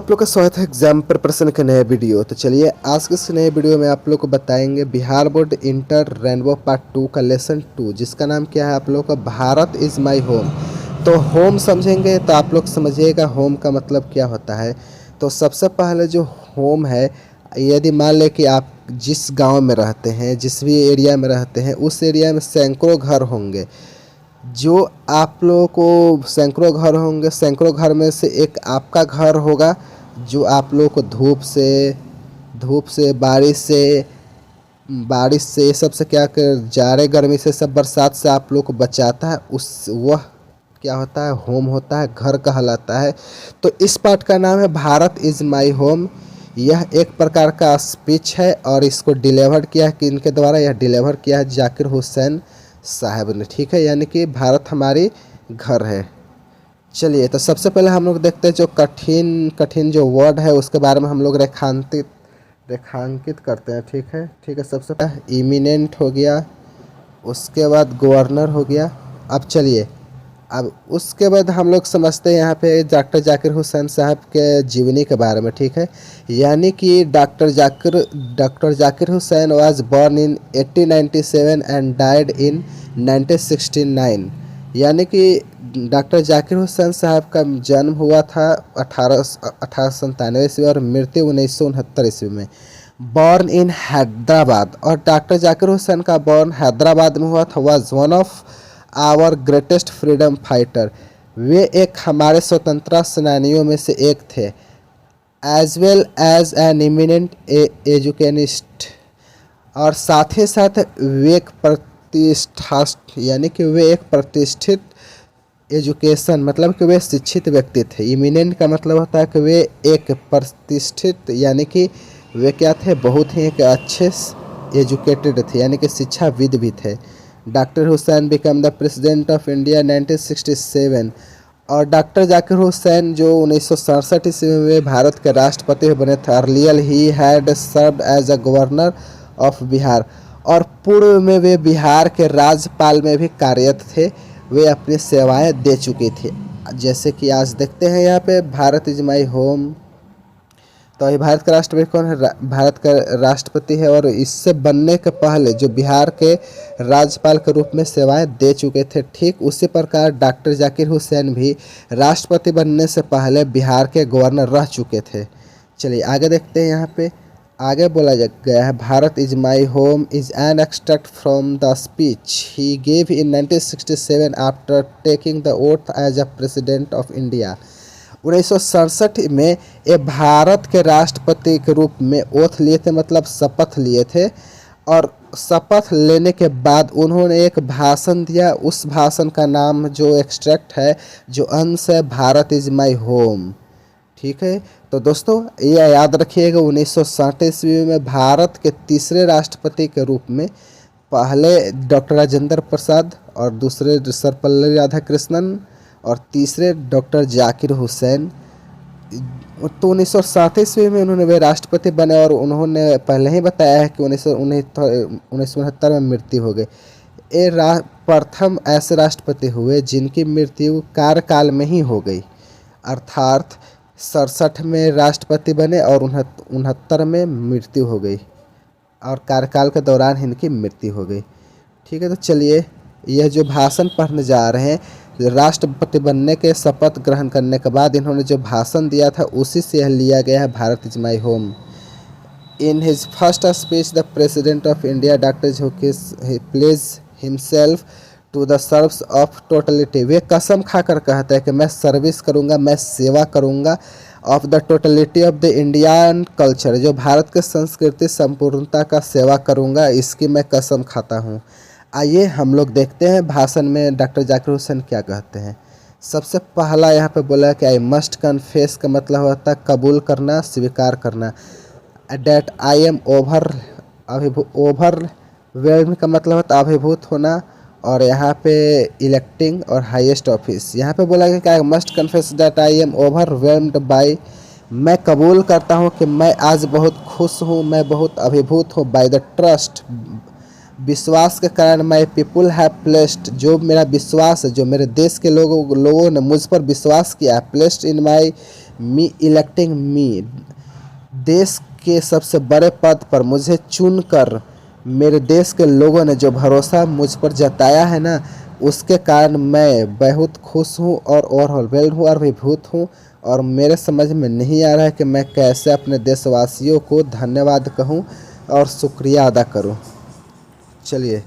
आप लोग का स्वागत है एग्जाम प्रिपरेशन के नए वीडियो। तो चलिए आज के इस नए वीडियो में आप लोग को बताएंगे Bihar board inter rainbow part 2 का लेसन 2, जिसका नाम क्या है आप लोग का भारत इज़ माई होम। तो होम समझेंगे तो आप लोग समझिएगा होम का मतलब क्या होता है। तो सबसे पहले जो होम है, यदि मान लें कि आप जिस गाँव में रहते हैं, जिस भी एरिया में रहते हैं, उस एरिया में सैकड़ों घर होंगे। जो आप लोगों को सैकड़ों घर होंगे, सैकड़ों घर में से एक आपका घर होगा जो आप लोगों को धूप से बारिश से ये सब से क्या कर जाड़े गर्मी से सब बरसात से आप लोग को बचाता है। वह क्या होता है, होम होता है, घर कहलाता है। तो इस पार्ट का नाम है भारत इज़ माई होम। यह एक प्रकार का स्पीच है और इसको डिलीवर किया है, कि इनके द्वारा यह डिलीवर किया है जाकिर हुसैन साहब ने, ठीक है। यानी कि भारत हमारी घर है। चलिए तो सबसे पहले हम लोग देखते हैं जो कठिन कठिन जो वर्ड है उसके बारे में हम लोग रेखांकित करते हैं, ठीक है। सबसे पहले इमिनेंट हो गया, उसके बाद गवर्नर हो गया। अब चलिए, अब उसके बाद हम लोग समझते हैं यहाँ पे डॉक्टर जाकिर हुसैन साहब के जीवनी के बारे में, ठीक है। यानी कि doctor Zakir Hussain was born in 1897 and died in 1969। यानी कि डॉक्टर जाकिर हुसैन साहब का जन्म हुआ था 1897 ईस्वी और मृत्यु 1969 ईस्वी में, बॉर्न इन हैदराबाद। और डॉक्टर जाकिर हुसैन का बॉर्न हैदराबाद में हुआ था। Was one of our greatest freedom fighter. वे एक हमारे स्वतंत्रता सेनानियों में से एक थे। As well as an eminent educationist, और साथ ही साथ वे एक प्रतिष्ठित एजुकेशन मतलब कि वे शिक्षित व्यक्ति थे। इमिनेंट का मतलब होता है कि वे एक प्रतिष्ठित, यानी कि वे क्या थे, बहुत ही एक अच्छे एजुकेटेड थे, यानी कि शिक्षाविद भी थे। Doctor Hussain become the president of India 1967। और डॉक्टर जाकिर हुसैन जो 1967 ईस्वी में भारत के राष्ट्रपति बने थे। Earlier he had served as a governor of Bihar, और पूर्व में वे बिहार के राज्यपाल में भी कार्यरत थे। वे अपनी सेवाएं दे चुके थे। जैसे कि आज देखते हैं यहाँ पे भारत इज माई होम। तो ये भारत का राष्ट्रपति कौन है, भारत का राष्ट्रपति है, और इससे बनने के पहले जो बिहार के राज्यपाल के रूप में सेवाएं दे चुके थे। ठीक उसी प्रकार डॉक्टर जाकिर हुसैन भी राष्ट्रपति बनने से पहले बिहार के गवर्नर रह चुके थे। चलिए आगे देखते हैं। यहाँ पे आगे बोला गया है Bharat is my home is an extract from the speech he gave in 1967 after taking the oath as a president of India. 1967 में ये भारत के राष्ट्रपति के रूप में ओथ लिए थे, मतलब शपथ लिए थे। और शपथ लेने के बाद उन्होंने एक भाषण दिया। उस भाषण का नाम जो एक्सट्रैक्ट है, जो अंश है, भारत इज माई होम, ठीक है। तो दोस्तों ये याद रखिएगा, 1960 ईस्वी में भारत के तीसरे राष्ट्रपति के रूप में, पहले डॉक्टर राजेंद्र प्रसाद और दूसरे सर्वपल्ली राधाकृष्णन और तीसरे डॉक्टर जाकिर हुसैन। तो 1960 ईस्वी में उन्होंने वे राष्ट्रपति बने, और उन्होंने पहले ही बताया है कि 1969 में मृत्यु हो गई। ये प्रथम ऐसे राष्ट्रपति हुए जिनकी मृत्यु कार्यकाल में ही हो गई, अर्थात 67 में राष्ट्रपति बने और 69 में मृत्यु हो गई, और कार्यकाल के दौरान इनकी मृत्यु हो गई, ठीक है। तो चलिए यह जो भाषण पढ़ने जा रहे हैं, राष्ट्रपति बनने के शपथ ग्रहण करने के बाद इन्होंने जो भाषण दिया था उसी से यह लिया गया है, Bharat is my home. In his first speech the president of India doctor pledge himself to the serves of totality. वे कसम खाकर कहते हैं कि मैं सर्विस करूंगा, मैं सेवा करूंगा of the totality of the Indian culture, जो भारत के संस्कृति संपूर्णता का सेवा करूंगा, इसकी मैं कसम खाता हूँ। आइए हम लोग देखते हैं भाषण में डॉक्टर जाकिर हुसैन क्या कहते हैं। सबसे पहला यहाँ पे बोला कि आई मस्ट कन्फेस का मतलब होता है कबूल करना, स्वीकार करना। डैट आई एम ओवरवेल्म्ड का मतलब होता है अभिभूत होना। और यहाँ पे इलेक्टिंग और हाईएस्ट ऑफिस, यहाँ पे बोला गया कि I must confess that I am overwhelmed bye, मैं कबूल करता हूँ कि मैं आज बहुत खुश हूँ, मैं बहुत अभिभूत हूँ। बाय द ट्रस्ट, विश्वास के कारण, माई पीपुल हैव प्लेस्ड, जो मेरा विश्वास है, जो मेरे देश के लोगों ने मुझ पर विश्वास किया है, placed in my me electing मी, देश के सबसे बड़े पद पर मुझे चुनकर मेरे देश के लोगों ने जो भरोसा मुझ पर जताया है ना, उसके कारण मैं बहुत खुश हूँ और ओवरवेल्ड हूँ और अभिभूत हूँ। और मेरे समझ में नहीं आ रहा है कि मैं कैसे अपने देशवासियों को धन्यवाद कहूँ और शुक्रिया अदा करूँ। चलिए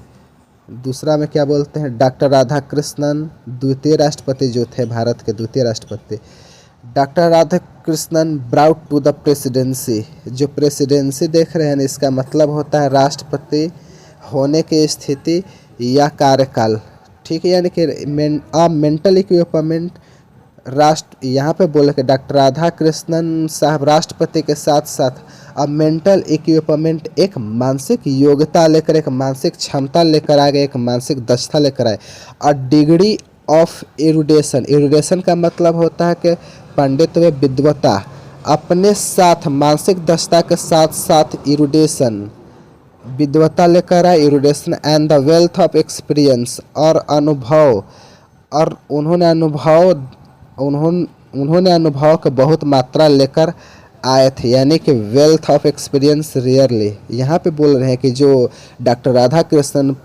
दूसरा में क्या बोलते हैं, डॉक्टर राधाकृष्णन द्वितीय राष्ट्रपति जो थे, भारत के द्वितीय राष्ट्रपति doctor Radhakrishnan brought to the presidency. जो प्रेसिडेंसी देख रहे हैं इसका मतलब होता है राष्ट्रपति होने की स्थिति या कार्यकाल, ठीक है। यानी कि मेंटल इक्विपमेंट राष्ट्र, यहाँ पे बोले कि डॉक्टर राधाकृष्णन साहब राष्ट्रपति के साथ साथ अब मेंटल इक्विपमेंट, एक मानसिक योग्यता लेकर, एक मानसिक क्षमता लेकर आ गए, एक मानसिक दक्षता लेकर आए। और डिग्री ऑफ एरुडेशन, एरुडेशन का मतलब होता है कि पंडित व विद्वता, अपने साथ मानसिक दक्षता के साथ साथ एरुडेशन, विद्वता लेकर आए, erudition and the wealth of experience, और अनुभव, और उन्होंने अनुभव के बहुत मात्रा लेकर आए थे, यानी कि वेल्थ ऑफ एक्सपीरियंस रियरली। यहाँ पे बोल रहे हैं कि जो डॉक्टर राधाकृष्णन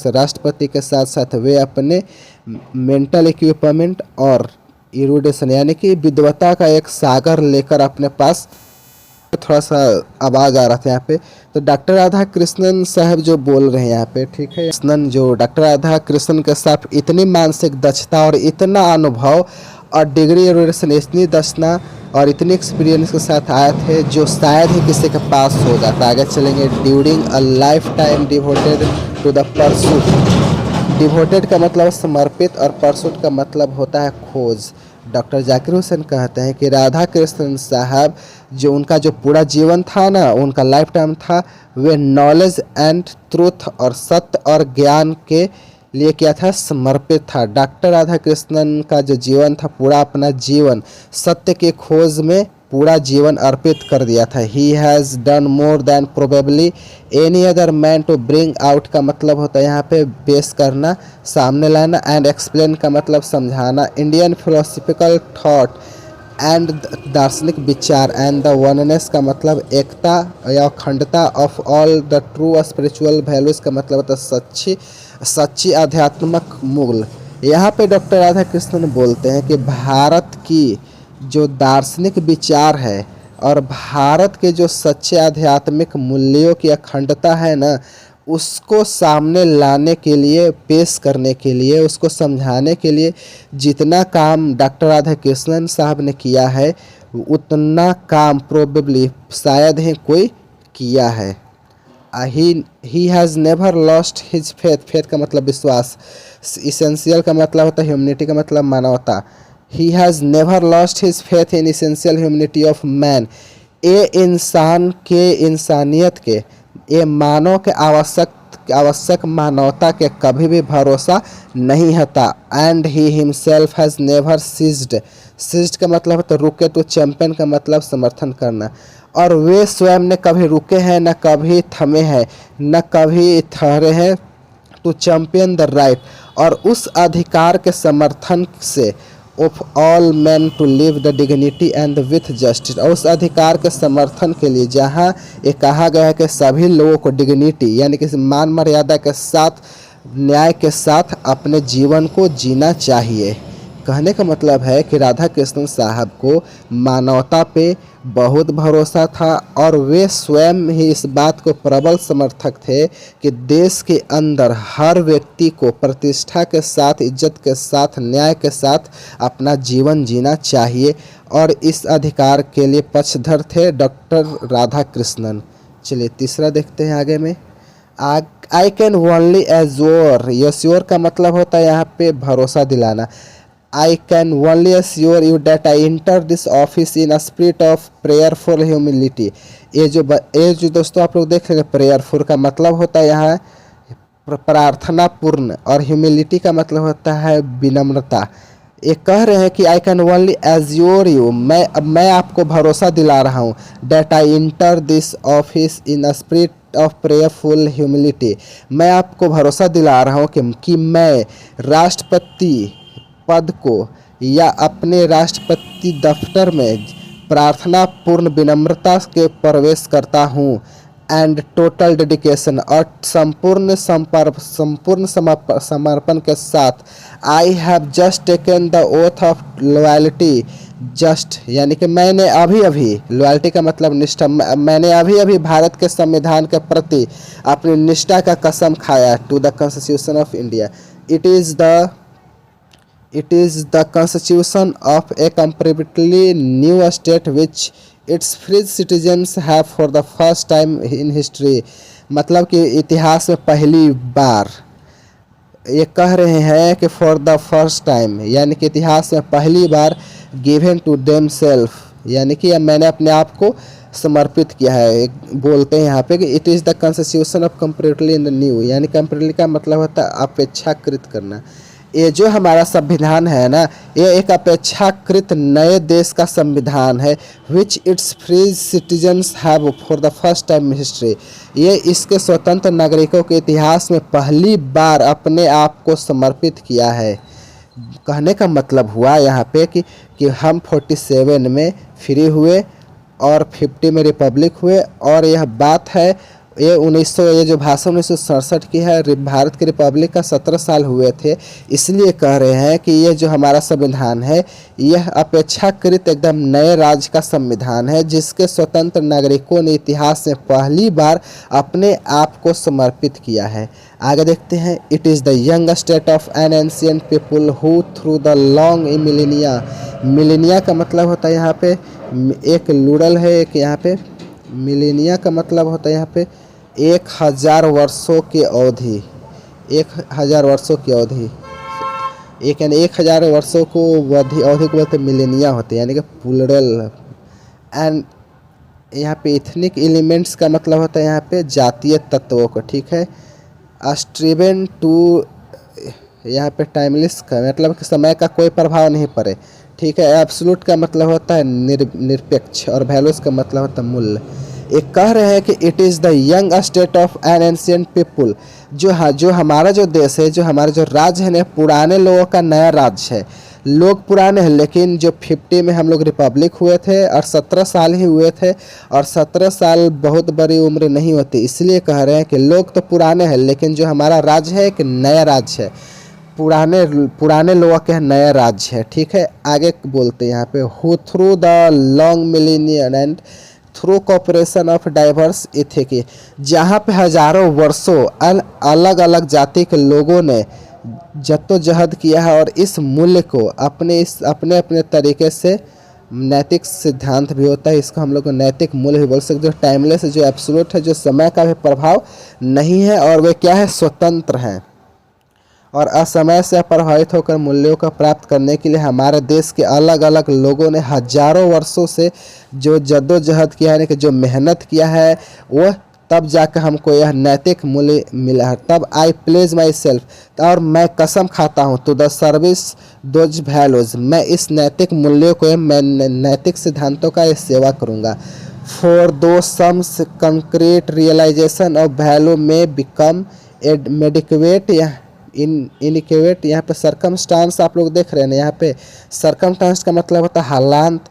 राष्ट्रपति के साथ साथ वे अपने मेंटल इक्विपमेंट और इरुडेशन यानी कि विद्वता का एक सागर लेकर अपने पास, थोड़ा सा आवाज़ आ रहा था यहाँ पे, तो डॉक्टर राधाकृष्णन साहब जो बोल रहे हैं यहाँ पे, ठीक है। कृष्णन जो डॉक्टर राधाकृष्णन के साथ इतनी मानसिक दक्षता और इतना अनुभव और डिग्री एजुकेशन, इतनी दक्षता और इतनी एक्सपीरियंस के साथ आए थे जो शायद ही किसी के पास हो जाता। आगे चलेंगे, during a lifetime devoted to the pursuit. Devoted का मतलब समर्पित और परसूट का मतलब होता है खोज। डॉक्टर जाकिर हुसैन कहते हैं कि राधा कृष्णन साहब जो उनका जो पूरा जीवन था ना, उनका लाइफ टाइम था, वे नॉलेज एंड ट्रूथ और सत्य और ज्ञान के लिए क्या था, समर्पित था। डॉक्टर राधा कृष्णन का जो जीवन था, पूरा अपना जीवन सत्य के खोज में पूरा जीवन अर्पित कर दिया था। He has done more than probably any other man to bring out का मतलब होता है यहाँ पे पेश करना, सामने लाना, एंड एक्सप्लेन का मतलब समझाना, इंडियन फिलोसफिकल थॉट एंड दार्शनिक विचार, एंड द वननेस का मतलब एकता या अखंडता of all the true spiritual values का मतलब होता है सच्ची आध्यात्मिक मूल्य। यहाँ पे डॉक्टर राधा कृष्णन बोलते हैं कि भारत की जो दार्शनिक विचार है और भारत के जो सच्चे आध्यात्मिक मूल्यों की अखंडता है ना, उसको सामने लाने के लिए, पेश करने के लिए, उसको समझाने के लिए जितना काम डॉक्टर राधा कृष्णन साहब ने किया है, उतना काम प्रोबेबली शायद ही कोई किया है। He has never lost his faith, faith का मतलब विश्वास, इसेंशियल का मतलब होता है ह्यूमनिटी का मतलब मानवता। He has never lost his faith in essential humanity of man, ये इंसान के, इंसानियत के, ये मानव के आवश्यक मानवता के कभी भी भरोसा नहीं होता। And he himself has never ceased, ceased का मतलब होता है रुके, तो चैंपियन का मतलब समर्थन करना, और वे स्वयं ने कभी रुके हैं, न कभी थमे हैं, न कभी ठहरे हैं, टू चैंपियन द राइट, और उस अधिकार के समर्थन से, of all man to live the dignity and with justice, और उस अधिकार के समर्थन के लिए जहाँ ये कहा गया है कि सभी लोगों को डिग्निटी यानी कि मान मर्यादा के साथ, न्याय के साथ अपने जीवन को जीना चाहिए। कहने का मतलब है कि राधा कृष्णन साहब को मानवता पे बहुत भरोसा था और वे स्वयं ही इस बात को प्रबल समर्थक थे कि देश के अंदर हर व्यक्ति को प्रतिष्ठा के साथ, इज्जत के साथ, न्याय के साथ अपना जीवन जीना चाहिए, और इस अधिकार के लिए पक्षधर थे डॉक्टर राधा कृष्णन। चलिए तीसरा देखते हैं आगे में। I can only assure, assure का मतलब होता है यहाँ पे भरोसा दिलाना। I can only assure you that I enter this office in a spirit of prayerful humility। ये जो दोस्तों आप लोग देख रहे हैं, प्रेयरफुल का मतलब होता है यहाँ प्रार्थना पूर्ण, और ह्यूमिलिटी का मतलब होता है विनम्रता। ये कह रहे हैं कि I can only assure you, मैं आपको भरोसा दिला रहा हूँ, that I inter this office in a spirit of prayerful humility, मैं आपको भरोसा दिला रहा हूँ कि मैं राष्ट्रपति पद को या अपने राष्ट्रपति दफ्तर में प्रार्थना पूर्ण विनम्रता के प्रवेश करता हूँ एंड टोटल डेडिकेशन और संपूर्ण समर्पण के साथ I have just taken the oath of loyalty just यानी कि मैंने अभी अभी लॉयल्टी का मतलब निष्ठा मैंने अभी अभी भारत के संविधान के प्रति अपनी निष्ठा का कसम खाया to the constitution of India It is the constitution of a comparatively new state which its free citizens have for the first time in history। मतलब कि इतिहास में पहली बार ये कह रहे हैं कि फॉर द फर्स्ट टाइम यानी कि इतिहास में पहली बार गिवन टू देम सेल्फ यानी कि मैंने अपने आप को समर्पित किया है। बोलते हैं यहाँ पे कि it is the constitution of comparatively in the new यानी कंपेरेटिवली का मतलब होता है अपेक्षाकृत करना। ये जो हमारा संविधान है ना ये एक अपेक्षाकृत नए देश का संविधान है which its free citizens have for the first time history. ये इसके स्वतंत्र नागरिकों के इतिहास में पहली बार अपने आप को समर्पित किया है। कहने का मतलब हुआ यहाँ पे कि हम 47 में फ्री हुए और 50 में रिपब्लिक हुए और यह बात है ये जो भाषण 1967 की है भारत की रिपब्लिक का 17 साल हुए थे। इसलिए कह रहे हैं कि ये जो हमारा संविधान है यह अपेक्षाकृत एकदम नए राज्य का संविधान है जिसके स्वतंत्र नागरिकों ने इतिहास में पहली बार अपने आप को समर्पित किया है। आगे देखते हैं। It is the young state of an ancient people who through the long millennia का मतलब होता है यहाँ पे एक लूडल है एक यहाँ पे मिलेनिया का मतलब होता है यहाँ पे 1000 वर्षों की अवधि 1000 वर्षों की अवधि एक यानी 1000 वर्षों को अवधि को बोलते मिलेनिया होते हैं यानी कि प्लूरल। एंड यहाँ पे इथनिक एलिमेंट्स का मतलब होता है यहाँ पे जातीय तत्वों को। ठीक है। स्ट्रीवेन टू यहाँ पे टाइमलेस का मतलब कि समय का कोई प्रभाव नहीं पड़े। ठीक है। एब्सोल्यूट का मतलब होता है निरपेक्ष और वैल्यूज का मतलब होता है मूल्य। एक कह रहे हैं कि it is the young state of an ancient people जो हमारा जो देश है जो हमारा जो राज्य है ना पुराने लोगों का नया राज्य है। लोग पुराने हैं लेकिन जो 50 में हम लोग रिपब्लिक हुए थे और 17 साल ही हुए थे और 17 साल बहुत बड़ी उम्र नहीं होती। इसलिए कह रहे हैं कि लोग तो पुराने हैं लेकिन जो हमारा राज्य है एक नया राज्य है। पुराने लोगों के नया राज्य है। ठीक है। आगे बोलते हैं यहाँ पे who through the long millennium and through cooperation of diverse ethic जहाँ पे हजारों वर्षों अलग अलग जाति के लोगों ने जद्दोजहद किया है और इस मूल्य को अपने अपने तरीके से नैतिक सिद्धांत भी होता है इसको हम लोग को नैतिक मूल्य भी बोल सकते जो टाइमलेस जो एब्सोल्यूट है जो समय का भी प्रभाव नहीं है और वे क्या है स्वतंत्र हैं और असमय से प्रभावित होकर मूल्यों को प्राप्त करने के लिए हमारे देश के अलग अलग लोगों ने हजारों वर्षों से जो जद्दोजहद किया है कि जो मेहनत किया है वह तब जाकर हमको यह नैतिक मूल्य मिला है। तब आई प्लेज माई सेल्फ और मैं कसम खाता हूँ to the service those values मैं इस नैतिक मूल्यों को मैं नैतिक सिद्धांतों का सेवा करूँगा। फॉर दो सम कंक्रीट रियलाइजेशन ऑफ वैल्यू में बिकम मेडिकेट इनिक्वेट यहाँ पे सरकमस्टांस आप लोग देख रहे हैं ना यहाँ पे सरकमस्टांस का मतलब होता है हालांत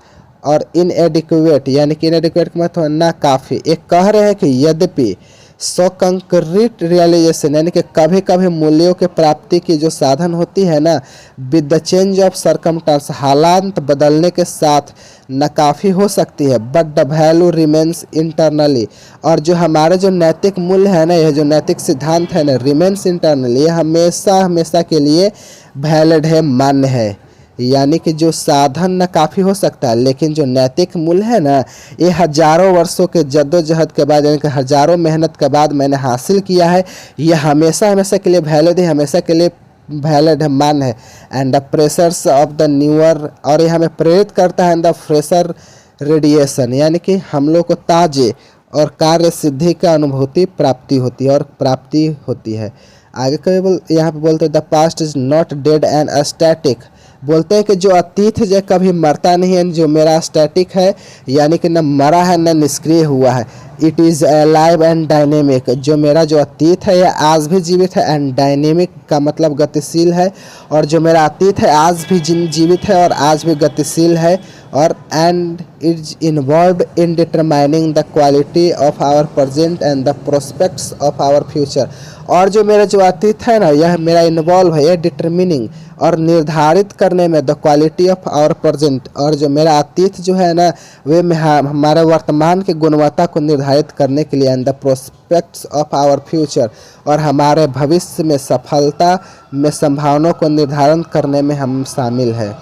और इनएडिक्वेट यानी कि इनएडिक्वेट का मतलब ना काफ़ी। एक कह रहे हैं कि यद्यपि सो कंक्रीट रियलाइजेशन यानी कि कभी कभी मूल्यों के प्राप्ति की जो साधन होती है ना with the change of circumstance हालात बदलने के साथ नाकाफ़ी हो सकती है but the value remains internally और जो हमारे जो नैतिक मूल्य है ना यह जो नैतिक सिद्धांत है ना रिमेन्स इंटरनली ये हमेशा के लिए वैलिड है मान्य है। यानी कि जो साधन ना काफ़ी हो सकता है लेकिन जो नैतिक मूल्य है ना ये हजारों वर्षों के जद्दोजहद के बाद यानी कि हजारों मेहनत के बाद मैंने हासिल किया है ये हमेशा के लिए वैलिड है हमेशा के लिए वैलिड है मान्य है। And the pressures of the newer और ये हमें प्रेरित करता है द फ्रेशर रेडिएशन यानी कि हम लोग को ताजे और कार्य सिद्धि का अनुभूति प्राप्ति होती है। आगे कभी यहाँ पे बोलते हैं the past is not dead and static बोलते हैं कि जो अतीत है कभी मरता नहीं है, जो मेरा स्टैटिक है यानी कि न मरा है न निष्क्रिय हुआ है। It is alive and dynamic, जो मेरा जो अतीत है यह आज भी जीवित है। एंड डायनेमिक का मतलब गतिशील है, और जो मेरा अतीत है आज भी जीवित है और आज भी गतिशील है। और and is involve in determining the quality of our present and the prospects of our future. और जो मेरा जो अतीत है ना, यह मेरा इन्वॉल्व है, यह डिटरमिनिंग और निर्धारित करने में the quality of our present. और जो मेरा अतीत जो है ना, वे हमारे वर्तमान की गुणवत्ता को निर्धारित करने के लिए, and the prospects of our future, और हमारे भविष्य में सफलता में संभावनाओं को निर्धारण करने में हम शामिल है।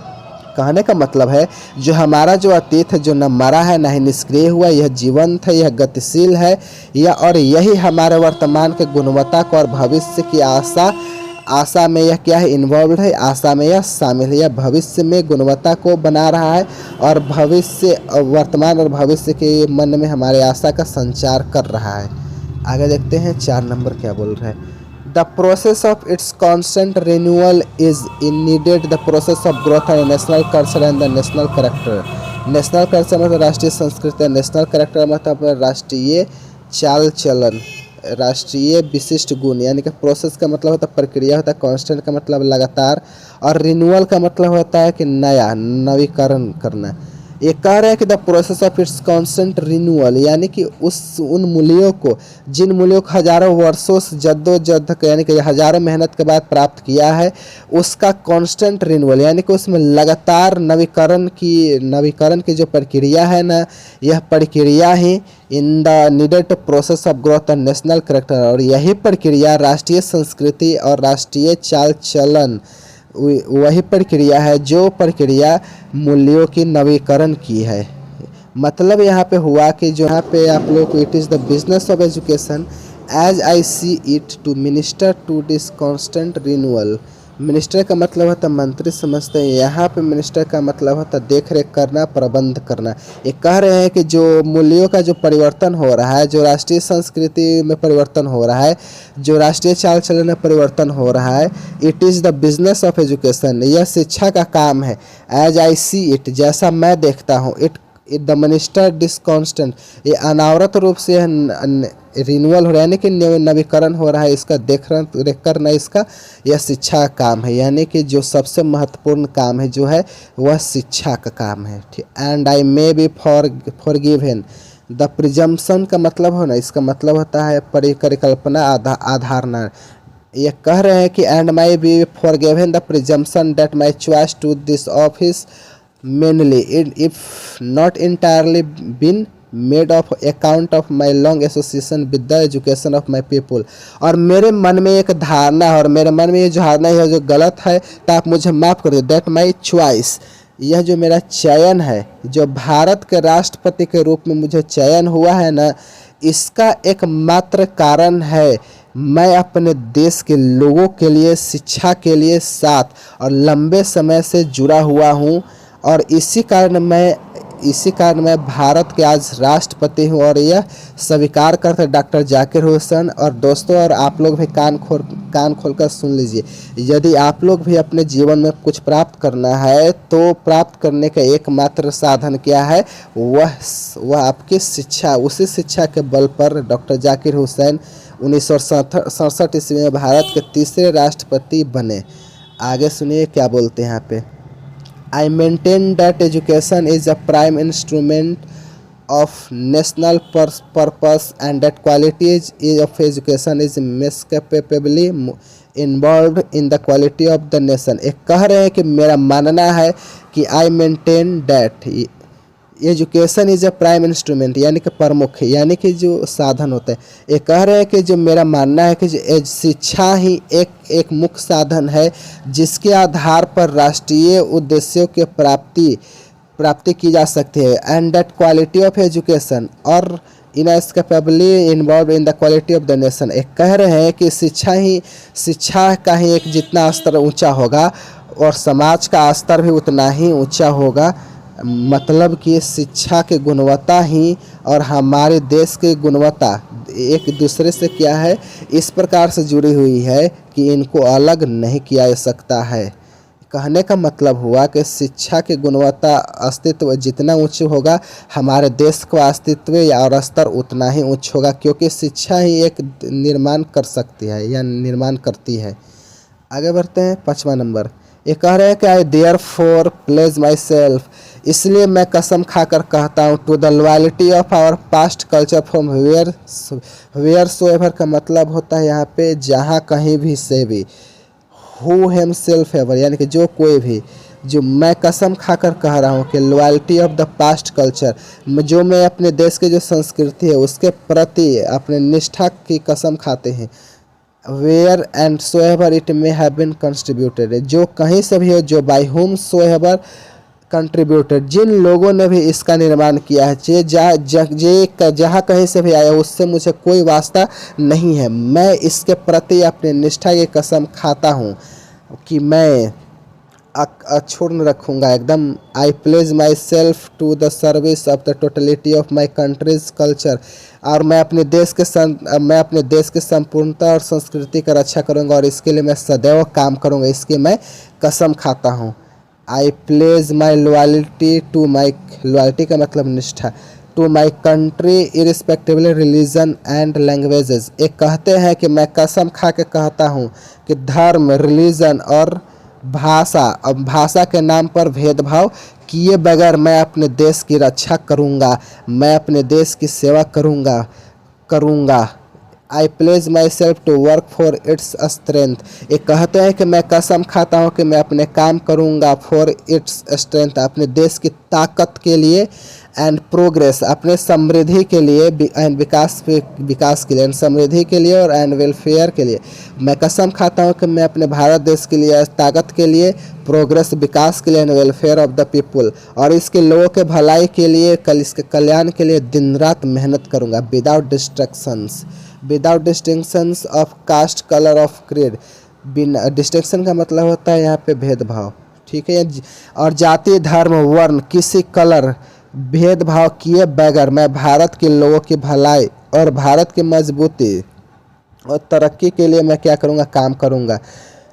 कहने का मतलब है जो हमारा जो अतीत है, जो न मरा है न ही निष्क्रिय हुआ, यह जीवंत है, यह गतिशील है, और यही हमारे वर्तमान के गुणवत्ता को और भविष्य की आशा में यह क्या है, इन्वॉल्व है। आशा में यह शामिल है, यह भविष्य में गुणवत्ता को बना रहा है और भविष्य, वर्तमान और भविष्य के मन में हमारे आशा का संचार कर रहा है। आगे देखते हैं 4 नंबर क्या बोल रहा है। The process of its constant renewal is needed. The process of growth of national culture and the national character. National culture मतलब राष्ट्रीय संस्कृति, national character मतलब राष्ट्रीय चाल चलन, राष्ट्रीय विशिष्ट गुण। यानी कि प्रोसेस का मतलब होता है प्रक्रिया होता है, कांस्टेंट का मतलब लगातार, और रिन्यूअल का मतलब होता है कि नया, नवीकरण करना। ये कह रहे हैं कि the process of its constant renewal, यानी कि उन मूल्यों को, जिन मूल्यों को हजारों वर्षों से जद्दोजहद यानी कि हजारों मेहनत के बाद प्राप्त किया है, उसका कांस्टेंट रिन्यूअल यानी कि उसमें लगातार नवीकरण की जो प्रक्रिया है ना, यह प्रक्रिया ही in the needed process of growth and national character. और यही प्रक्रिया राष्ट्रीय संस्कृति और राष्ट्रीय चाल चलन, वही प्रक्रिया है जो प्रक्रिया मूल्यों की नवीकरण की है। मतलब यहाँ पे हुआ कि जो यहाँ पे आप लोग को, it is the business of education as I see it to minister to this constant renewal. Minister का मतलब होता है मंत्री, समझते हैं। यहाँ पे मिनिस्टर का मतलब होता है देख रेख करना, प्रबंध करना। ये कह रहे हैं कि जो मूल्यों का जो परिवर्तन हो रहा है, जो राष्ट्रीय संस्कृति में परिवर्तन हो रहा है, जो राष्ट्रीय चाल चलन में परिवर्तन हो रहा है, it is the business of education, यह शिक्षा का काम है। एज आई सी इट, जैसा मैं देखता हूँ, it the minister this constant, ये अनावरत रूप से रिन्यूअल हो रहा है, यानी कि नवीकरण हो रहा है, इसका देख करना इसका यह शिक्षा का काम है। यानी कि जो सबसे महत्वपूर्ण काम है जो है वह शिक्षा का काम है। ठीक, and I may be forgiven. The presumption का मतलब हो ना, इसका मतलब होता है परिकल्पना, आधारना। ये कह रहे हैं कि and may be forgiven the presumption that my choice to this office mainly if not entirely been made of account of my long association with the education of my people। और मेरे मन में एक धारणा है, और मेरे मन में ये जो धारणा है जो गलत है तो आप मुझे माफ़ कर दो। दैट माई चॉइस, यह जो मेरा चयन है, जो भारत के राष्ट्रपति के रूप में मुझे चयन हुआ है ना, इसका एकमात्र कारण है मैं अपने देश के लोगों के लिए, शिक्षा के लिए साथ और लंबे समय से जुड़ा हुआ हूँ। और इसी कारण मैं भारत के आज राष्ट्रपति हूँ। और यह स्वीकार करते डॉक्टर जाकिर हुसैन। और दोस्तों, और आप लोग भी कान खोल कर सुन लीजिए, यदि आप लोग भी अपने जीवन में कुछ प्राप्त करना है तो प्राप्त करने का एकमात्र साधन क्या है, वह आपकी शिक्षा। उसी शिक्षा के बल पर डॉक्टर जाकिर हुसैन 1967 ईस्वी में भारत के तीसरे राष्ट्रपति बने। आगे सुनिए क्या बोलते हैं यहाँ पे। I maintain that education is a prime instrument of national purpose and that quality of education is inescapably involved in the quality of the nation। एक कह रहे हैं कि मेरा मानना है कि I maintain that education is a prime instrument, यानी कि प्रमुख, यानी कि जो साधन होता है। ये कह रहे हैं कि जो मेरा मानना है कि शिक्षा ही एक मुख्य साधन है जिसके आधार पर राष्ट्रीय उद्देश्यों के प्राप्ति की जा सकती है। And that quality of education are inescapably involve in the quality of the nation. एक कह रहे हैं कि शिक्षा का ही एक जितना स्तर ऊंचा होगा और समाज का स्तर भी उतना ही ऊंचा होगा। मतलब कि शिक्षा की गुणवत्ता ही और हमारे देश की गुणवत्ता एक दूसरे से क्या है, इस प्रकार से जुड़ी हुई है कि इनको अलग नहीं किया जा सकता है। कहने का मतलब हुआ कि शिक्षा की गुणवत्ता अस्तित्व जितना उच्च होगा, हमारे देश का अस्तित्व और स्तर उतना ही उच्च होगा, क्योंकि शिक्षा ही एक निर्माण कर सकती है या निर्माण करती है। आगे बढ़ते हैं 5वां नंबर। ये कह रहे हैं कि I therefore pledge myself, इसलिए मैं कसम खाकर कहता हूँ, to the loyalty of our past culture from where so ever का मतलब होता है यहाँ पे जहाँ कहीं भी से भी, हु हिमसेल्फ एवर यानी कि जो कोई भी, जो मैं कसम खाकर कह रहा हूँ कि loyalty of the past culture, जो मैं अपने देश की जो संस्कृति है उसके प्रति अपने निष्ठा की कसम खाते हैं। Where and so ever it may have been contributed, जो कहीं से भी हो, जो by whom so ever contributed, जिन लोगों ने भी इसका निर्माण किया है, जहाँ कहीं से भी आया उससे मुझे कोई वास्ता नहीं है। मैं इसके प्रति अपनी निष्ठा की कसम खाता हूँ कि मैं अक्षुण्ण रखूँगा एकदम। I pledge myself to the service of the totality of my country's culture, और मैं अपने देश की संपूर्णता और संस्कृति का रक्षा करूँगा और इसके लिए मैं सदैव काम करूँगा, इसकी मैं कसम खाता हूँ। I pledge my loyalty to my, loyalty का मतलब निष्ठा, to my country irrespectively religion and languages. एक कहते हैं कि मैं कसम खा के कहता हूँ कि धर्म, रिलीजन और भाषा के नाम पर भेदभाव किए बगैर मैं अपने देश की रक्षा करूँगा, मैं अपने देश की सेवा करूँगा। I pledge myself to work for its strength, ये कहते हैं कि मैं कसम खाता हूँ कि मैं अपने काम करूँगा फॉर इट्स स्ट्रेंथ, अपने देश की ताकत के लिए, एंड प्रोग्रेस, अपने समृद्धि के लिए, एंड विकास के लिए, एंड समृद्धि के लिए और एंड वेलफेयर के लिए। मैं कसम खाता हूँ कि मैं अपने भारत देश के लिए, ताकत के लिए, प्रोग्रेस विकास के लिए, and welfare of the people, और इसके लोगों के भलाई के लिए, इसके कल्याण के लिए दिन रात मेहनत करूँगा। Without distinctions of caste, colour of creed, बिना डिस्टिंक्शन का मतलब होता है यहाँ पे भेदभाव, ठीक है, और जाति, धर्म, वर्ण, किसी कलर भेदभाव किए बगैर मैं भारत के लोगों की भलाई और भारत की मजबूती और तरक्की के लिए मैं क्या करूँगा, काम करूँगा।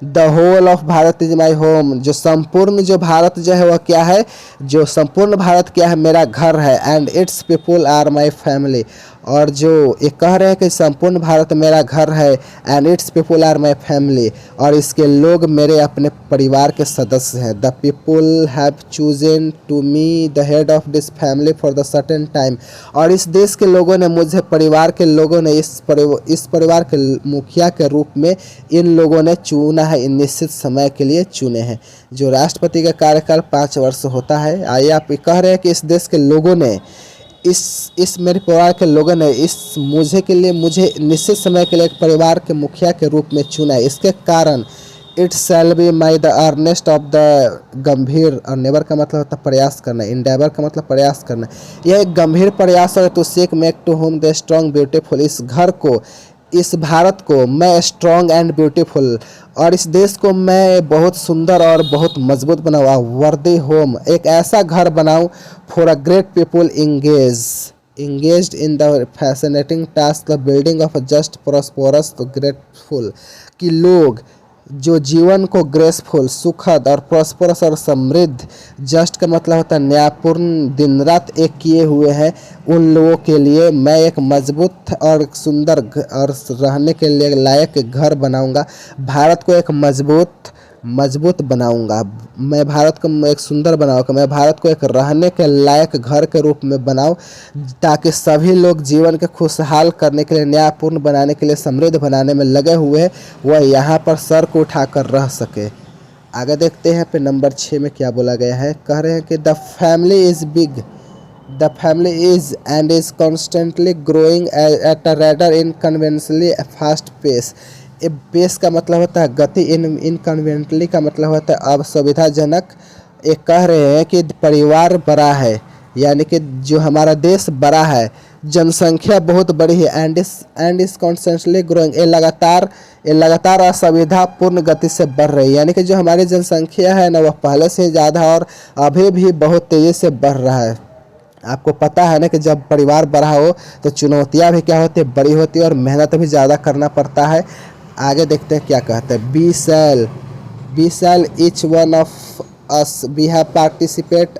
The whole of Bharat is my home, जो संपूर्ण जो भारत जो है वह क्या है, जो संपूर्ण भारत क्या है, मेरा घर है। And its people are my family, और जो ये कह रहे हैं कि संपूर्ण भारत मेरा घर है, and its people are my family, और इसके लोग मेरे अपने परिवार के सदस्य हैं। The people have chosen to me the head of this family for the certain time, और इस देश के लोगों ने मुझे, परिवार के लोगों ने इस परिवार के मुखिया के रूप में इन लोगों ने चुना है, इन निश्चित समय के लिए चुने हैं। जो राष्ट्रपति का कार्यकाल 5 वर्ष होता है। आइए आप कह रहे हैं कि इस देश के लोगों ने, इस मेरे परिवार के लोगों ने मुझे निश्चित समय के लिए एक परिवार के मुखिया के रूप में चुना है। इसके कारण it shall be my the earnest of the गंभीर, और नेवर का मतलब होता है प्रयास करना, इंडेवर का मतलब प्रयास करना, यह एक गंभीर प्रयास है to seek make to home the strong beautiful, इस घर को, इस भारत को मैं स्ट्रॉन्ग एंड ब्यूटीफुल, और इस देश को मैं बहुत सुंदर और बहुत मजबूत बनाऊँ, वर्दी होम, एक ऐसा घर बनाऊँ for a great people engaged in the fascinating task the building of a just prosperous तो ग्रेटफुल, कि लोग जो जीवन को ग्रेसफुल, सुखद और प्रॉस्परस और समृद्ध, जस्ट का मतलब होता है न्यायपूर्ण, दिन रात एक किए हुए हैं, उन लोगों के लिए मैं एक मजबूत और सुंदर और रहने के लिए लायक घर बनाऊंगा। भारत को एक मजबूत बनाऊंगा, मैं भारत को एक सुंदर बनाऊंगा, मैं भारत को एक रहने के लायक घर के रूप में बनाऊं, ताकि सभी लोग जीवन के खुशहाल करने के लिए, न्यायपूर्ण बनाने के लिए, समृद्ध बनाने में लगे हुए हैं, वह यहाँ पर सर को उठाकर रह सके। आगे देखते हैं पे नंबर 6 में क्या बोला गया है। कह रहे हैं कि the family is big, the family is and is constantly growing at a rather unconventionally fast pace. Pace का मतलब होता है गति, इनकन्वीनियंटली का मतलब होता है असुविधाजनक। ये कह रहे हैं कि परिवार बड़ा है, यानी कि जो हमारा देश बड़ा है, जनसंख्या बहुत बड़ी है, एंड इज कॉन्स्टेंटली ग्रोइंग, ये लगातार असुविधापूर्ण गति से बढ़ रही है, यानी कि जो हमारी जनसंख्या है ना वह पहले से ज़्यादा और अभी भी बहुत तेज़ी से बढ़ रहा है। आपको पता है ना कि जब परिवार बड़ा हो तो चुनौतियाँ भी क्या होती है, बड़ी होती है, और मेहनत भी ज़्यादा करना पड़ता है। आगे देखते हैं क्या कहते हैं। We shall each one of us we have participate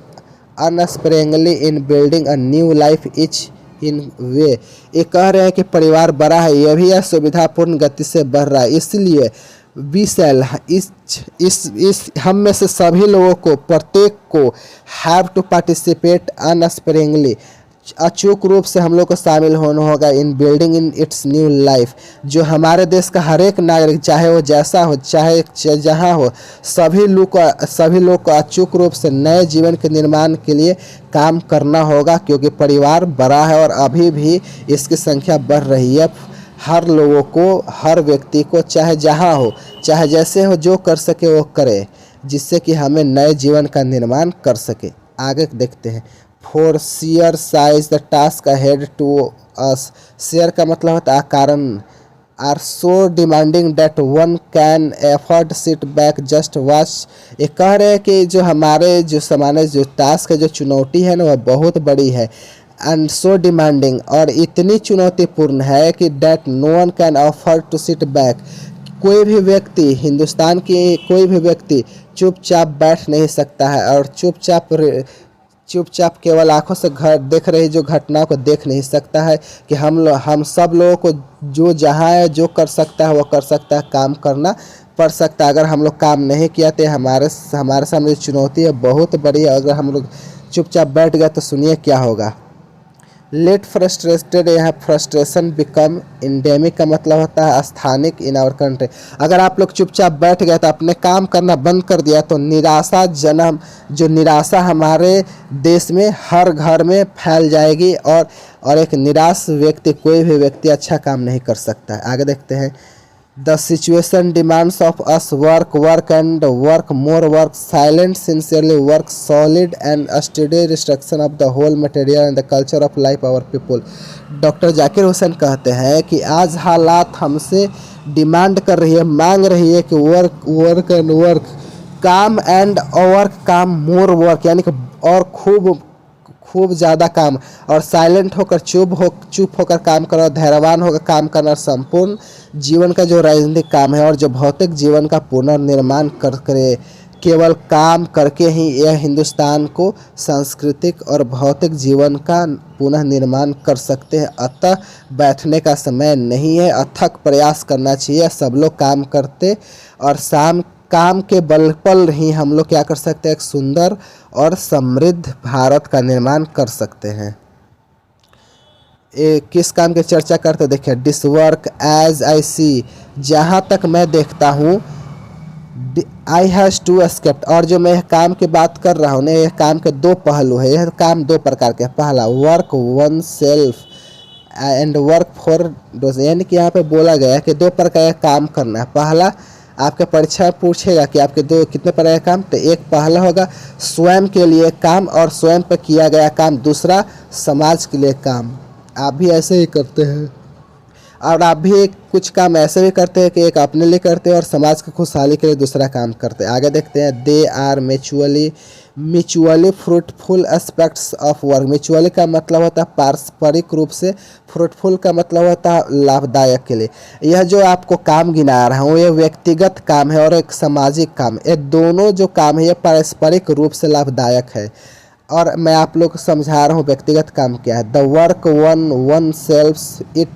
unsparingly in building a new life each इन वे। ये कह रहे हैं कि परिवार बड़ा है, यह भी सुविधापूर्ण गति से बढ़ रहा है, इसलिए वी सेल इस हम में से सभी लोगों को प्रत्येक को हैव टू पार्टिसिपेट अनस्परिंगली अचूक रूप से हम लोग को शामिल होना होगा इन building in its new life. जो हमारे देश का हर एक नागरिक, चाहे वो जैसा हो चाहे जहाँ हो, सभी लोग को अचूक रूप से नए जीवन के निर्माण के लिए काम करना होगा, क्योंकि परिवार बड़ा है और अभी भी इसकी संख्या बढ़ रही है। हर लोगों को, हर व्यक्ति को, चाहे जहाँ हो चाहे जैसे हो, जो कर सके वो करे, जिससे कि हमें नए जीवन का निर्माण कर सके। आगे देखते हैं। For share size the task ahead to us. Share का मतलब होता है कारण। Are so demanding that one can afford sit back just watch. ये कह रहे हैं कि जो हमारे जो सामान्य जो टास्क है, जो चुनौती है ना, वह बहुत बड़ी है। एंड सो डिमांडिंग, और इतनी चुनौतीपूर्ण है कि that no one can afford to sit back. कोई भी व्यक्ति, हिंदुस्तान की कोई भी व्यक्ति चुपचाप बैठ नहीं सकता है, और चुपचाप केवल आंखों से देख रही जो घटनाओं को देख नहीं सकता है कि हम सब लोगों को जो जहाँ है, जो कर सकता है वो कर सकता है, काम करना पड़ सकता है। अगर हम लोग काम नहीं किया तो हमारे सामने चुनौती है बहुत बड़ी है। अगर हम लोग चुपचाप बैठ गए तो सुनिए क्या होगा। लेट फ्रस्ट्रेटेड, यहाँ फ्रस्ट्रेशन बिकम इंडेमिक का मतलब होता है स्थानिक इन आवर कंट्री। अगर आप लोग चुपचाप बैठ गए तो अपने काम करना बंद कर दिया तो निराशा हमारे देश में हर घर में फैल जाएगी, और एक निराश व्यक्ति, कोई भी व्यक्ति अच्छा काम नहीं कर सकता है। आगे देखते हैं। The situation demands of us work and work more work silent sincerely work solid and study restriction of the whole material and the culture of life our people. Doctor Zakir Hussain कहते हैं कि आज हालात हमसे डिमांड कर रही है, मांग रही है कि वर्क एंड वर्क, काम एंड वर्क, काम मोर वर्क, यानी कि और खूब ज़्यादा काम, और साइलेंट होकर चुप होकर काम करना, धैर्यवान होकर काम करना, संपूर्ण जीवन का जो राजनीतिक काम है और जो भौतिक जीवन का पुनर्निर्माण करे। केवल काम करके ही यह हिंदुस्तान को सांस्कृतिक और भौतिक जीवन का पुनः निर्माण कर सकते हैं। अतः बैठने का समय नहीं है, अथक प्रयास करना चाहिए। सब लोग काम करते और काम के बल पर ही हम लोग क्या कर सकते हैं, एक सुंदर और समृद्ध भारत का निर्माण कर सकते हैं। किस काम की चर्चा करते देखिए। दिस वर्क एज आई सी, जहाँ तक मैं देखता हूँ, आई हैज़ टू एस्केप्ट, और जो मैं काम की बात कर रहा हूँ ना, यह काम के दो पहलू है। यह काम दो प्रकार के, पहला work one self and work for those, यानी कि यहाँ पे बोला गया है कि दो प्रकार का काम करना है। पहला, आपके परीक्षा पूछेगा कि आपके कितने प्रकार का काम, तो एक पहला होगा स्वयं के लिए काम और स्वयं पर किया गया काम, दूसरा समाज के लिए काम। आप भी ऐसे ही करते हैं, और आप भी कुछ काम ऐसे भी करते हैं कि एक अपने लिए करते हैं और समाज की खुशहाली के लिए दूसरा काम करते हैं। आगे देखते हैं। They are mutually fruitful aspects of work. Mutually का मतलब होता है पारस्परिक रूप से, फ्रूटफुल का मतलब होता है लाभदायक के लिए। यह जो आपको काम गिना रहा हूँ, यह व्यक्तिगत काम है और एक सामाजिक काम, ये दोनों जो काम है ये पारस्परिक रूप से लाभदायक है। और मैं आप लोग को समझा रहा हूँ व्यक्तिगत काम क्या है। The work one self it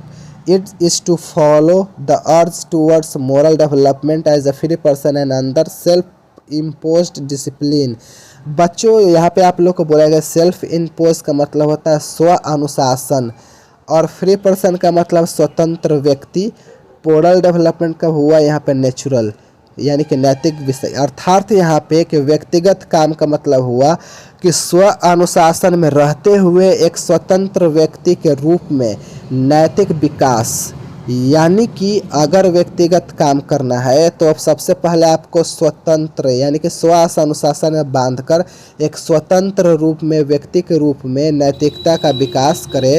is to follow the urge towards moral development as a free person and under self imposed discipline. बच्चों, यहाँ पे आप लोग को बोला गया सेल्फ इम्पोज का मतलब होता है स्व अनुशासन, और फ्री पर्सन का मतलब स्वतंत्र व्यक्ति। मोरल डेवलपमेंट का हुआ यहाँ पे नेचुरल, यानी कि नैतिक विषय। अर्थात यहाँ पे कि व्यक्तिगत काम का मतलब हुआ कि स्व अनुशासन में रहते हुए एक स्वतंत्र व्यक्ति के रूप में नैतिक विकास। यानी कि अगर व्यक्तिगत काम करना है तो अब सबसे पहले आपको स्वतंत्र, यानी कि स्व अनुशासन में बांधकर एक स्वतंत्र रूप में, व्यक्ति के रूप में नैतिकता का विकास करे।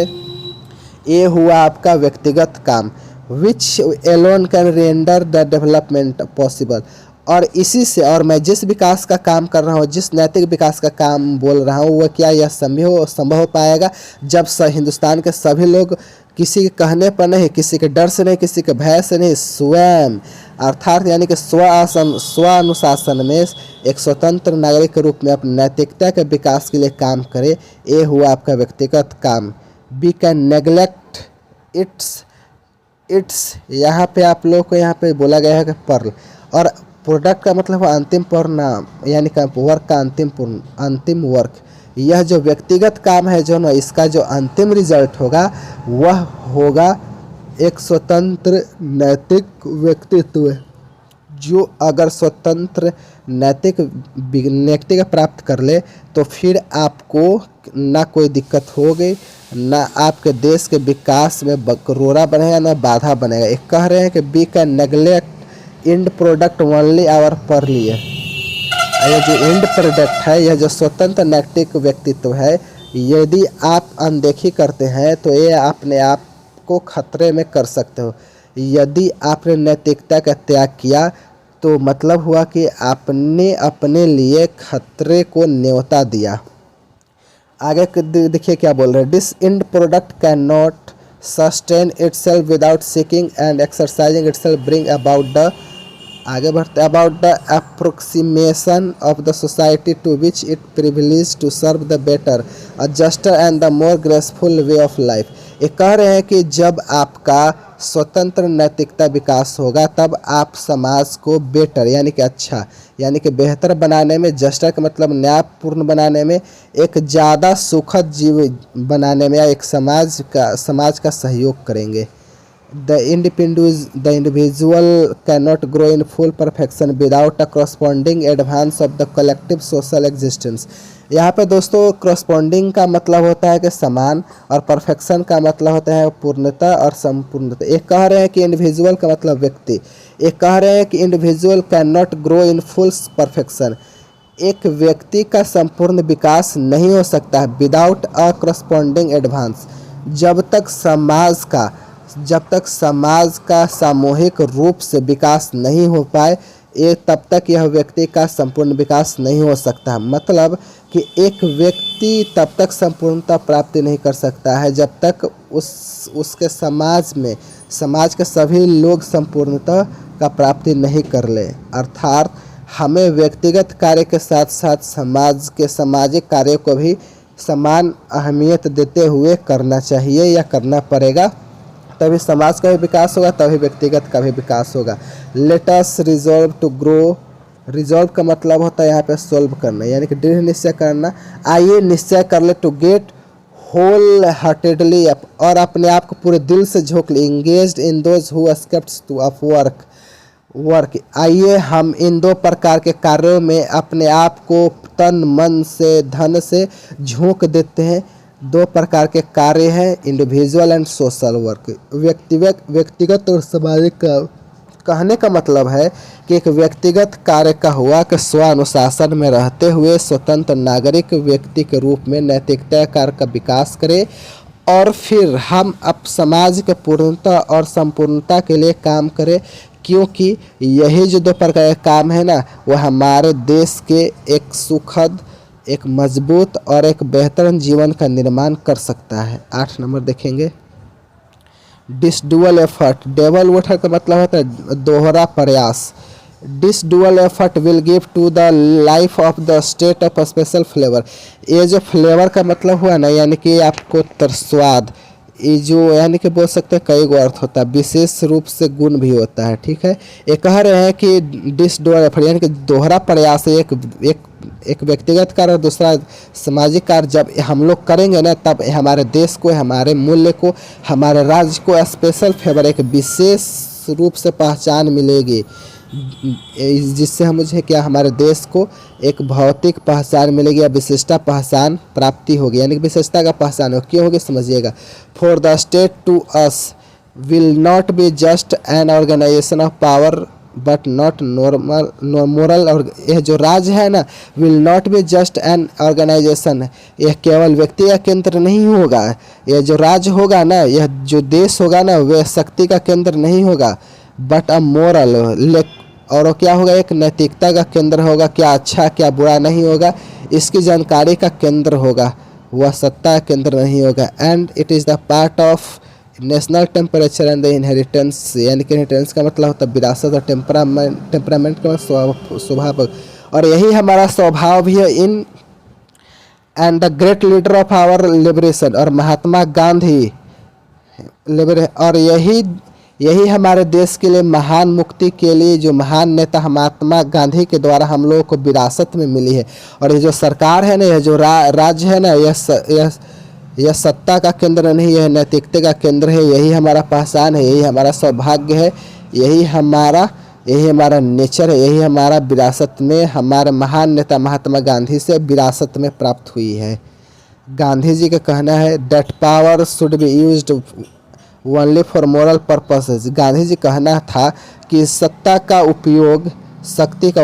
ये हुआ आपका व्यक्तिगत काम, which alone can render the development possible. और इसी से, और मैं जिस विकास का काम कर रहा हूँ, जिस नैतिक विकास का काम बोल रहा हूँ, वह क्या यह संभव हो पाएगा जब हिंदुस्तान के सभी लोग किसी के कहने पर नहीं, किसी के डर से नहीं, किसी के भय से नहीं, स्वयं अर्थात यानी कि स्व अनुशासन में एक स्वतंत्र नागरिक के रूप में अपनी नैतिकता के विकास के लिए काम करे। ये हुआ आपका व्यक्तिगत काम। वी कैन नेग्लेक्ट इट्स यहाँ पे आप लोग को यहाँ पे बोला गया है कि पर्ल, और प्रोडक्ट का मतलब है अंतिम परिणाम, यानी कि वर्क का अंतिम वर्क। यह जो व्यक्तिगत काम है जो ना, इसका जो अंतिम रिजल्ट होगा वह होगा एक स्वतंत्र नैतिक व्यक्तित्व, जो अगर स्वतंत्र नैतिक प्राप्त कर ले तो फिर आपको ना कोई दिक्कत होगी, ना आपके देश के विकास में रोड़ा बनेगा, ना बाधा बनेगा। एक कह रहे हैं कि we can neglect and product only our पर लिए। यह जो एंड प्रोडक्ट है, यह जो स्वतंत्र नैतिक व्यक्तित्व है, यदि आप अनदेखी करते हैं तो ये अपने आप को खतरे में कर सकते हो। यदि आपने नैतिकता का त्याग किया तो मतलब हुआ कि आपने अपने लिए खतरे को न्योता दिया। आगे देखिए क्या बोल रहे हैं, this and product can not sustain itself without seeking and exercising itself bring about the, आगे बढ़ते, about the approximation of the society to which it privilege to serve the better, a juster and the more graceful way of life. ये कह रहे हैं कि जब आपका स्वतंत्र नैतिकता विकास होगा तब आप समाज को बेटर यानी कि अच्छा यानी कि बेहतर बनाने में, जस्टर का मतलब न्यायपूर्ण बनाने में, एक ज़्यादा सुखद जीव बनाने में, या एक समाज का सहयोग करेंगे। The individual cannot grow in full perfection without a corresponding advance of the collective social existence। यहाँ पे दोस्तों corresponding का मतलब होता है कि समान, और perfection का मतलब होता है पूर्णता और संपूर्णता। एक कह रहे हैं कि individual का मतलब व्यक्ति, एक कह रहे हैं कि individual cannot grow in full perfection। एक व्यक्ति का संपूर्ण विकास नहीं हो सकता है विदाउट अ corresponding advance, जब तक समाज का सामूहिक रूप से विकास नहीं हो पाए, तब तक यह व्यक्ति का संपूर्ण विकास नहीं हो सकता। मतलब कि एक व्यक्ति तब तक संपूर्णता प्राप्ति नहीं कर सकता है जब तक उसके समाज के सभी लोग संपूर्णता का प्राप्ति नहीं कर ले। अर्थात हमें व्यक्तिगत कार्य के साथ साथ समाज के सामाजिक कार्यों को भी समान अहमियत देते हुए करना चाहिए या करना पड़ेगा, तभी समाज का भी विकास होगा, तभी व्यक्तिगत का भी विकास होगा। Let us resolve to grow, resolve का मतलब होता है यहाँ पे सोल्व करना, यानी कि दृढ़ निश्चय करना। आइए निश्चय कर ले, to get wholeheartedly up, और अपने आप को पूरे दिल से झोंक ले, engaged in those who escapes to of work. आइए हम इन दो प्रकार के कार्यों में अपने आप को तन मन से धन से झोंक देते हैं। दो प्रकार के कार्य हैं, इंडिविजुअल एंड सोशल वर्क, व्यक्तिगत और सामाजिक का। कहने का मतलब है कि एक व्यक्तिगत कार्य का हुआ कि स्व अनुशासन में रहते हुए स्वतंत्र नागरिक व्यक्ति के रूप में नैतिकता कार्य का विकास करें, और फिर हम अब समाज के पूर्णता और संपूर्णता के लिए काम करें, क्योंकि यही जो दो प्रकार के काम है ना, वह हमारे देश के एक सुखद, एक मजबूत और एक बेहतर जीवन का निर्माण कर सकता है। 8 नंबर देखेंगे, this dual effort. Double voter का मतलब होता है दोहरा प्रयास। This dual effort will give to the life of the state of special flavour. ये जो फ्लेवर का मतलब हुआ ना, यानी कि आपको स्वाद, ये जो यानी कि बोल सकते हैं कई गो अर्थ होता है, विशेष रूप से गुण भी होता है। ठीक है, ये कह रहे हैं कि डिस डुअल एफर्ट यानी कि दोहरा प्रयास, एक व्यक्तिगत कार्य और दूसरा सामाजिक कार्य जब हम लोग करेंगे ना, तब हमारे देश को, हमारे मूल्य को, हमारे राज्य को स्पेशल फेवर, एक विशेष रूप से पहचान मिलेगी, जिससे हम मुझे क्या, हमारे देश को एक भौतिक पहचान मिलेगी या विशिष्टता पहचान प्राप्ति होगी, यानी कि विशेषता का पहचान हो। क्यों होगी समझिएगा। For the state to us will not be just an organisation of power but not moral. और यह जो राज्य है ना, will not be just an organisation, यह केवल व्यक्ति का केंद्र नहीं होगा। यह जो राज्य होगा ना, यह जो देश होगा ना, वह शक्ति का केंद्र नहीं होगा, बट अ मोरल, और वो क्या होगा, एक नैतिकता का केंद्र होगा, क्या अच्छा क्या बुरा नहीं होगा इसकी जानकारी का केंद्र होगा, वह सत्ता का केंद्र नहीं होगा। And it is the part of national temperature and the inheritance, यानी कि इनहेरिटेंस का मतलब होता है विरासत और टेम्परामेंट का स्वभाव, और यही हमारा स्वभाव भी है। In and the great leader of our liberation, और महात्मा गांधी और यही हमारे देश के लिए महान मुक्ति के लिए जो महान नेता महात्मा गांधी के द्वारा हम लोगों को विरासत में मिली है। और ये जो सरकार है ना, यह जो राज्य है ना, यह सत्ता का केंद्र नहीं, यह नैतिकता का केंद्र है। यही हमारा पहचान है, यही हमारा सौभाग्य है, यही हमारा नेचर है, यही हमारा विरासत में हमारे महान नेता महात्मा गांधी से विरासत में प्राप्त हुई है। गांधी जी का कहना है that power should be used only for moral purposes. Gandhi ji कहना था कि शक्ति का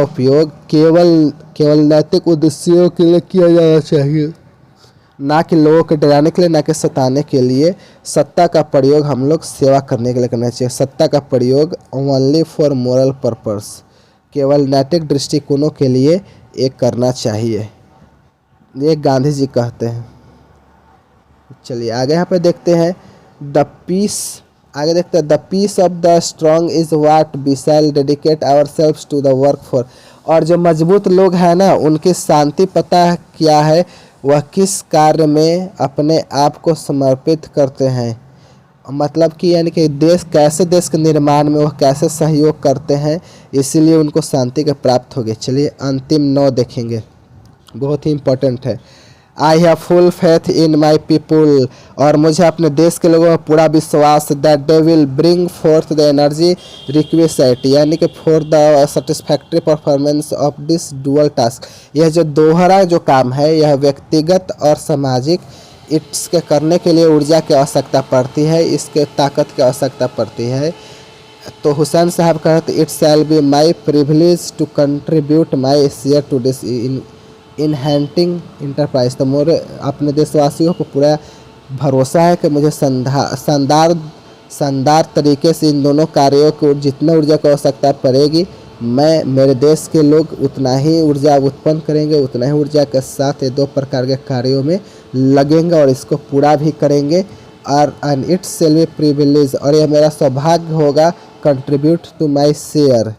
उपयोग केवल नैतिक उद्देश्यों के लिए किया जाना चाहिए, ना कि लोगों को डराने के लिए, ना कि सताने के लिए। सत्ता का प्रयोग हम लोग सेवा करने के लिए करना चाहिए। सत्ता का प्रयोग ओनली फॉर मोरल पर्पस, केवल नैतिक दृष्टिकोणों के लिए एक करना चाहिए, ये गांधी जी कहते हैं। चलिए आगे यहाँ पे देखते हैं the peace of the strong is what we shall dedicate ourselves to the work for. और जो मजबूत लोग हैं ना, उनकी शांति पता क्या है, वह किस कार्य में अपने आप को समर्पित करते हैं। मतलब कि यानी कि देश के निर्माण में वह कैसे सहयोग करते हैं, इसीलिए उनको शांति का प्राप्त हो गया। चलिए अंतिम 9 देखेंगे, बहुत ही इम्पोर्टेंट है। I have full faith in my people, और मुझे अपने देश के लोगों में पूरा विश्वास that they will bring fourth the energy requisite, यानी कि for the satisfactory performance of this dual task. यह जो दोहरा जो काम है, यह व्यक्तिगत और सामाजिक इसके करने के लिए ऊर्जा की आवश्यकता पड़ती है, इसके ताकत की आवश्यकता पड़ती है। तो हुसैन साहब कहते it shall be my privilege to contribute my share to this enchanting enterprise. तो मोरे अपने देशवासियों को पूरा भरोसा है कि मुझे शानदार तरीके से इन दोनों कार्यों को जितना ऊर्जा की आवश्यकता पड़ेगी, मेरे देश के लोग उतना ही ऊर्जा उत्पन्न करेंगे, उतना ही ऊर्जा के साथ ये 2 प्रकार के कार्यों में लगेंगे और इसको पूरा भी करेंगे। और and it shall B privilege, और यह मेरा सौभाग्य होगा कंट्रीब्यूट टू माई शेयर।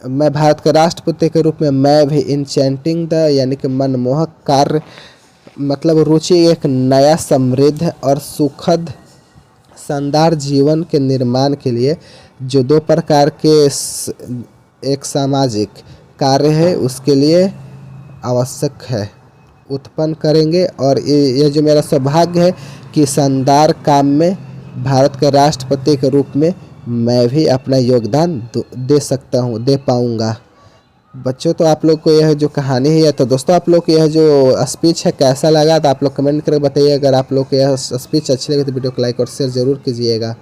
मैं भारत के राष्ट्रपति के रूप में मैं भी इंचेंटिंग द, यानी कि मनमोहक कार्य, मतलब रुचि एक नया समृद्ध और सुखद शानदार जीवन के निर्माण के लिए जो 2 प्रकार के एक सामाजिक कार्य है उसके लिए आवश्यक है, उत्पन्न करेंगे। और ये जो मेरा सौभाग्य है कि शानदार काम में भारत के राष्ट्रपति के रूप में मैं भी अपना योगदान दे पाऊँगा। बच्चों, तो आप लोग को यह जो कहानी है, तो दोस्तों आप लोग को यह जो स्पीच है कैसा लगा, तो आप लोग कमेंट करके बताइए। अगर आप लोग को यह स्पीच अच्छी लगे तो वीडियो को लाइक और शेयर ज़रूर कीजिएगा।